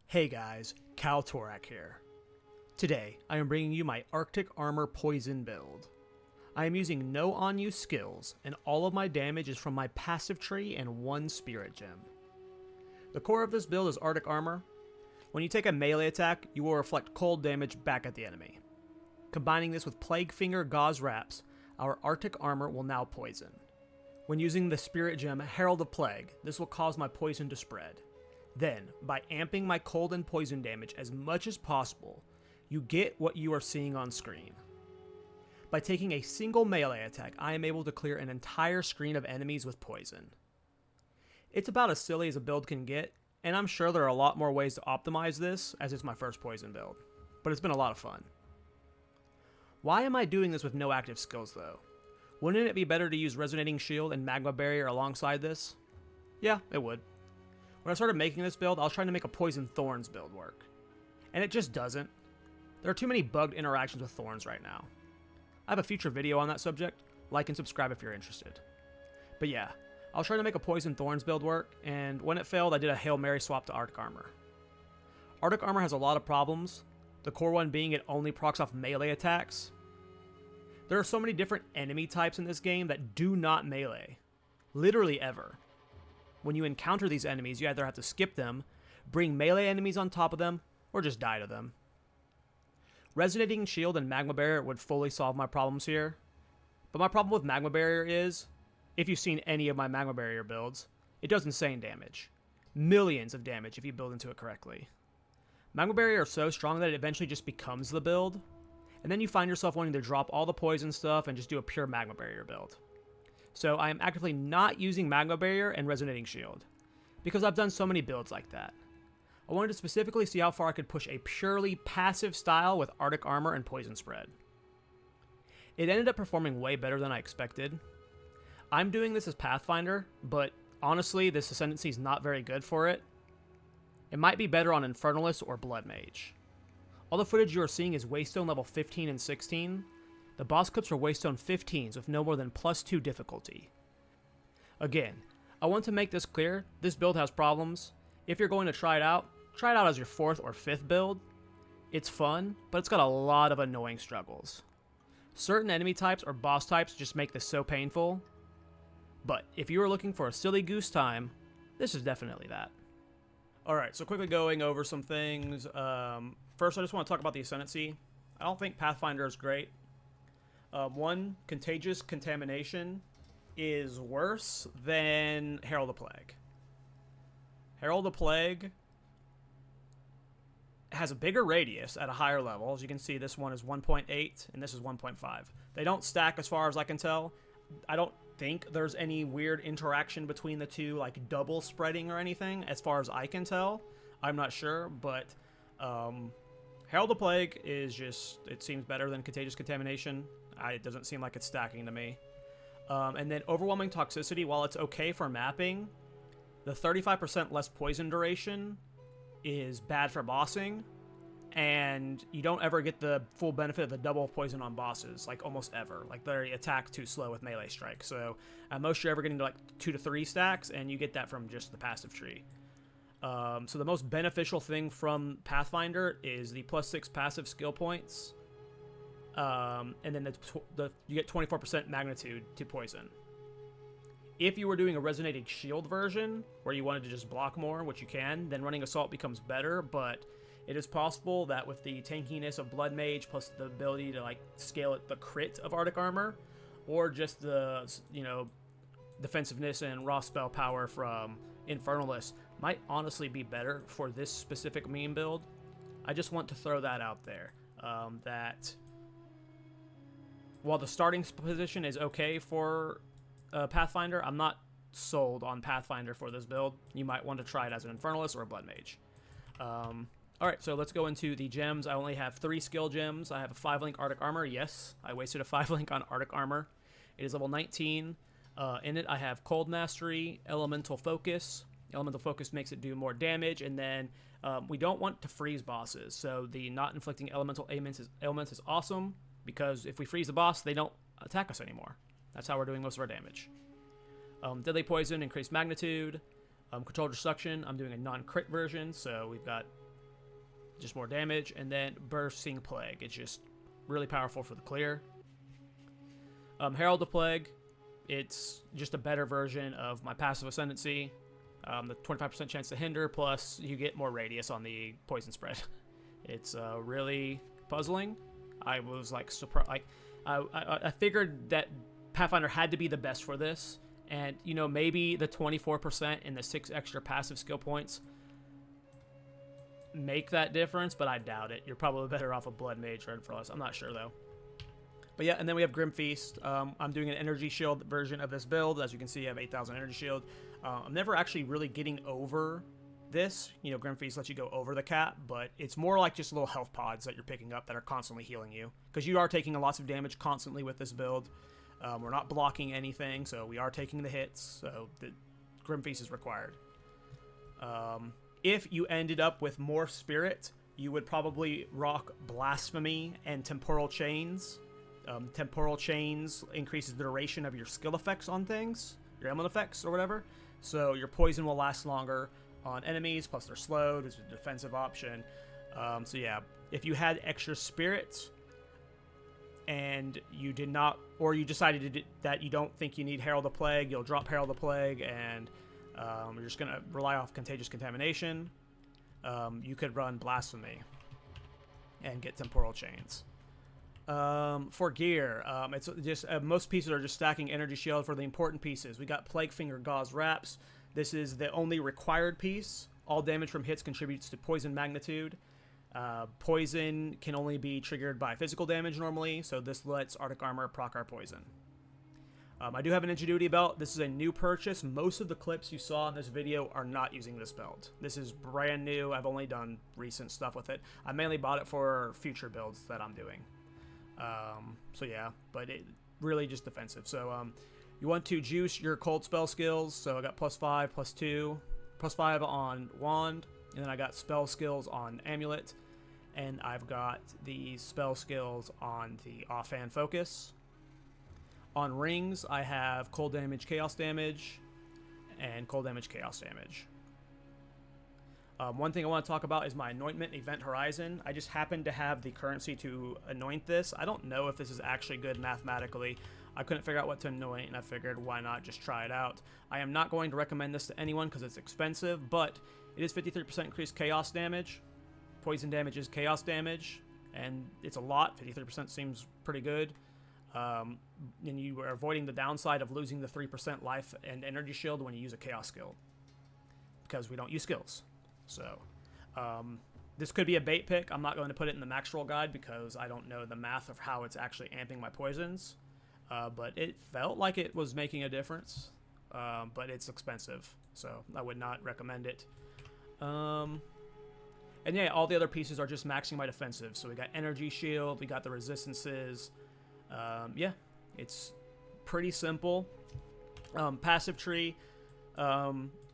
Hey guys, KallTorak here. Today, I am bringing you my Arctic Armor Poison build. I am using no on-use skills, and all of my damage is from my passive tree and one spirit gem. The core of this build is Arctic Armor. When you take a melee attack, you will reflect cold damage back at the enemy. Combining this with Plague Finger Gauze Wraps, our Arctic Armor will now poison. When using the spirit gem Herald of Plague, this will cause my poison to spread. Then, by amping my cold and poison damage as much as possible, you get what you are seeing on screen. By taking a single melee attack, I am able to clear an entire screen of enemies with poison. It's about as silly as a build can get, and I'm sure there are a lot more ways to optimize this, as it's my first poison build, but it's been a lot of fun. Why am I doing this with no active skills though? Wouldn't it be better to use Resonating Shield and Magma Barrier alongside this? Yeah, it would. When I started making this build, I was trying to make a Poison Thorns build work. And it just doesn't. There are too many bugged interactions with Thorns right now. I have a future video on that subject. Like and subscribe if you're interested. But yeah, I was trying to make a Poison Thorns build work, and when it failed, I did a Hail Mary swap to Arctic Armor. Arctic Armor has a lot of problems, the core one being it only procs off melee attacks. There are so many different enemy types in this game that do not melee. Literally ever. When you encounter these enemies, you either have to skip them, bring melee enemies on top of them, or just die to them. Resonating Shield and Magma Barrier would fully solve my problems here. But my problem with Magma Barrier is, if you've seen any of my Magma Barrier builds, it does insane damage. Millions of damage if you build into it correctly. Magma Barrier are so strong that it eventually just becomes the build, and then you find yourself wanting to drop all the poison stuff and just do a pure Magma Barrier build. So I am actively not using Magma Barrier and Resonating Shield, because I've done so many builds like that. I wanted to specifically see how far I could push a purely passive style with Arctic Armor and Poison Spread. It ended up performing way better than I expected. I'm doing this as Pathfinder, but honestly, this Ascendancy is not very good for it. It might be better on Infernalist or Blood Mage. All the footage you are seeing is Waystone level 15 and 16. The boss clips are Waystone 15s with no more than +2 difficulty. Again, I want to make this clear, this build has problems. If you're going to try it out as your 4th or 5th build. It's fun, but it's got a lot of annoying struggles. Certain enemy types or boss types just make this so painful. But if you are looking for a silly goose time, this is definitely that. Alright, so quickly going over some things. First, I just want to talk about the Ascendancy. I don't think Pathfinder is great. One, Contagious Contamination is worse than Herald of Plague. Herald of Plague has a bigger radius at a higher level. As you can see, this one is 1.8 and this is 1.5. They don't stack as far as I can tell. I don't think there's any weird interaction between the two, like double spreading or anything, as far as I can tell. I'm not sure, but Herald of Plague is just, it seems better than Contagious Contamination. It doesn't seem like it's stacking to me. And then Overwhelming Toxicity, while it's okay for mapping, the 35% less poison duration is bad for bossing, and you don't ever get the full benefit of the double poison on bosses, like almost ever. Like they attack too slow with melee strike. So at most you're ever getting to like 2 to 3 stacks, and you get that from just the passive tree. So the most beneficial thing from Pathfinder is the +6 passive skill points. And then you get 24% magnitude to poison. If you were doing a Resonating Shield version, where you wanted to just block more, which you can, then running Assault becomes better, but it is possible that with the tankiness of Blood Mage, plus the ability to like scale it the crit of Arctic Armor, or just the, defensiveness and raw spell power from Infernalist, might honestly be better for this specific meme build. I just want to throw that out there, that while the starting position is okay for Pathfinder, I'm not sold on Pathfinder for this build. You might want to try it as an Infernalist or a Blood Mage. Alright, so let's go into the gems. I only have 3 skill gems. I have a 5-link Arctic Armor. Yes, I wasted a 5-link on Arctic Armor. It is level 19. In it, I have Cold Mastery, Elemental Focus. Elemental Focus makes it do more damage, and then we don't want to freeze bosses. So the not inflicting elemental ailments is awesome, because if we freeze the boss, they don't attack us anymore. That's how we're doing most of our damage. Deadly Poison, increased magnitude. Controlled Destruction, I'm doing a non-crit version, so we've got just more damage. And then Bursting Plague. It's just really powerful for the clear. Herald of Plague. It's just a better version of my passive ascendancy. The 25% chance to hinder, plus you get more radius on the poison spread. It's really puzzling. I was like surprised. Like, I figured that Pathfinder had to be the best for this, and you know, maybe the 24% and the 6 extra passive skill points make that difference, but I doubt it. You're probably better off a Blood Mage or Infernalist. I'm not sure though. But yeah, and then we have Grim Feast. I'm doing an energy shield version of this build. As you can see, I have 8,000 energy shield. I'm never actually really getting over this. You know, Grim Feast lets you go over the cap, but it's more like just little health pods that you're picking up that are constantly healing you. Because you are taking lots of damage constantly with this build. We're not blocking anything, so we are taking the hits. So the Grim Feast is required. If you ended up with more Spirit, you would probably rock Blasphemy and Temporal Chains. Temporal Chains increases the duration of your skill effects on things, your emblem effects or whatever. So your poison will last longer on enemies, plus they're slowed. It's a defensive option. So yeah, if you had extra Spirit and you did not, or you decided that you don't think you need Herald of Plague, you'll drop Herald of Plague and you're just going to rely off Contagious Contamination. You could run Blasphemy and get Temporal Chains. For gear, it's just most pieces are just stacking energy shield for the important pieces. We got Plague Finger Gauze Wraps. This is the only required piece. All damage from hits contributes to poison magnitude. Poison can only be triggered by physical damage normally, so this lets Arctic Armor proc our poison. I do have an Ingenuity belt. This is a new purchase. Most of the clips you saw in this video are not using this belt. This is brand new. I've only done recent stuff with it. I mainly bought it for future builds that I'm doing. So yeah, but it really just defensive. So you want to juice your cold spell skills. So I got +5, +2, +5 on wand, and then I got spell skills on amulet, and I've got the spell skills on the offhand focus. On rings, I have cold damage, chaos damage, and cold damage, chaos damage. One thing I want to talk about is my anointment, Event Horizon. I just happen to have the currency to anoint this. I don't know if this is actually good mathematically. I couldn't figure out what to anoint, and I figured why not just try it out. I am not going to recommend this to anyone because it's expensive, but it is 53% increased chaos damage. Poison damage is chaos damage, and it's a lot. 53% seems pretty good. And you are avoiding the downside of losing the 3% life and energy shield when you use a chaos skill, because we don't use skills. So, this could be a bait pick. I'm not going to put it in the max roll guide because I don't know the math of how it's actually amping my poisons. But it felt like it was making a difference. But it's expensive, so I would not recommend it. And yeah, all the other pieces are just maxing my defensive. So we got energy shield, we got the resistances. Yeah, it's pretty simple. Passive tree.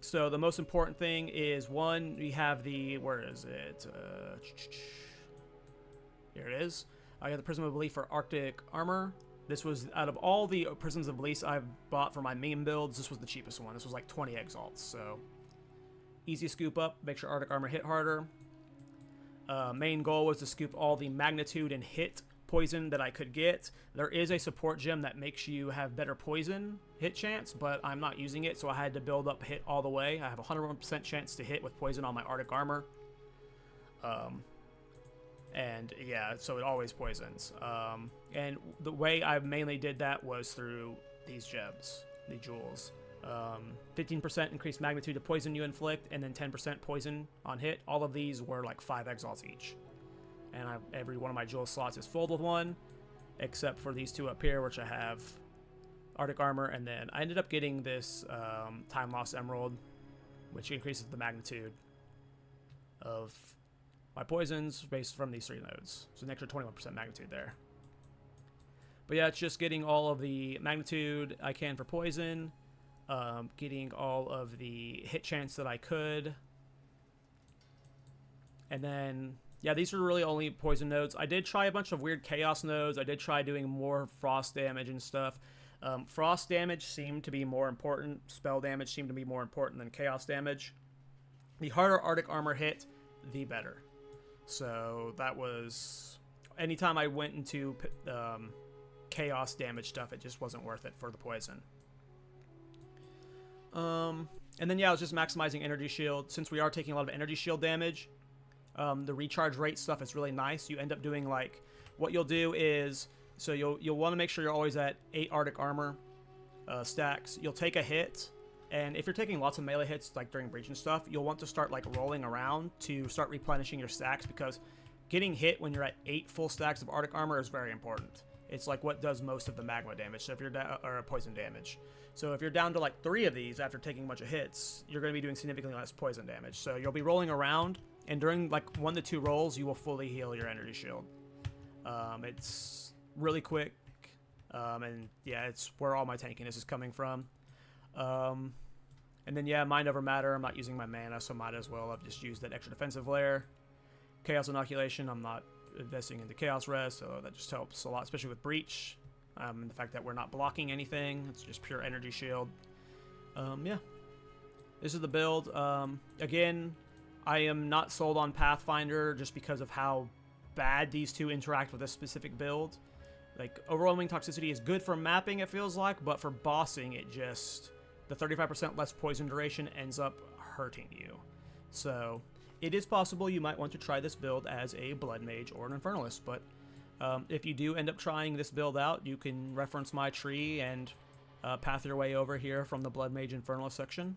So the most important thing is, one, we have the, where is it? Here it is. I got the Prism of Belief for Arctic Armor. This was, out of all the Prisms of Belief I've bought for my meme builds, this was the cheapest one. This was like 20 exalts, so easy scoop up, make sure Arctic Armor hit harder. Main goal was to scoop all the magnitude and hit poison that I could get. There is a support gem that makes you have better poison hit chance, but I'm not using it, so I had to build up hit all the way. I have a 101% chance to hit with poison on my Arctic Armor. And yeah, so it always poisons. And the way I mainly did that was through these gems, the jewels. 15% increased magnitude of poison you inflict, and then 10% poison on hit. All of these were like 5 exalts each. And every one of my jewel slots is filled with one, except for these two up here, which I have Arctic Armor, and then I ended up getting this Time Lost Emerald, which increases the magnitude of my poisons based from these 3 nodes. So an extra 21% magnitude there. But yeah, it's just getting all of the magnitude I can for poison, getting all of the hit chance that I could, and then yeah, these are really only poison nodes. I did try a bunch of weird chaos nodes. I did try doing more frost damage and stuff. Frost damage seemed to be more important. Spell damage seemed to be more important than chaos damage. The harder Arctic Armor hit, the better. So that was... Anytime I went into chaos damage stuff, it just wasn't worth it for the poison. And then, yeah, I was just maximizing energy shield. Since we are taking a lot of energy shield damage, the recharge rate stuff is really nice. You end up doing, like, what you'll do is, so you'll want to make sure you're always at 8 Arctic armor stacks. You'll take a hit, and if you're taking lots of melee hits, like during breach and stuff, you'll want to start, like, rolling around to start replenishing your stacks, because getting hit when you're at 8 full stacks of Arctic armor is very important. It's like what does most of the magma damage, so if you're down, or poison damage. So if you're down to like 3 of these after taking a bunch of hits, you're going to be doing significantly less poison damage. So you'll be rolling around, and during like 1 to 2 rolls, you will fully heal your energy shield. It's really quick, and yeah, it's where all my tankiness is coming from. And then yeah, mind over matter. I'm not using my mana, so might as well have just used that extra defensive layer. Chaos inoculation. I'm not investing into chaos res, so that just helps a lot, especially with breach. And the fact that we're not blocking anything, it's just pure energy shield. Yeah, this is the build. Again, I am not sold on Pathfinder just because of how bad these two interact with this specific build. Like, overwhelming toxicity is good for mapping, it feels like, but for bossing, it just, the 35% less poison duration ends up hurting you. So it is possible you might want to try this build as a Blood Mage or an Infernalist, but if you do end up trying this build out, you can reference my tree and path your way over here from the Blood Mage Infernalist section.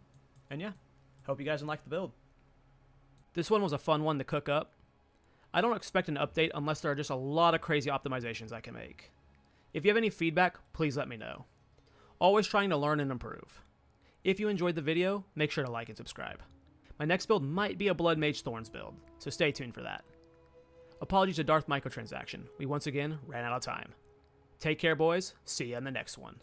And yeah, hope you guys liked the build. This one was a fun one to cook up. I don't expect an update unless there are just a lot of crazy optimizations I can make. If you have any feedback, please let me know. Always trying to learn and improve. If you enjoyed the video, make sure to like and subscribe. My next build might be a Blood Mage Thorns build, so stay tuned for that. Apologies to Darth microtransaction. We once again ran out of time. Take care, boys. See you in the next one.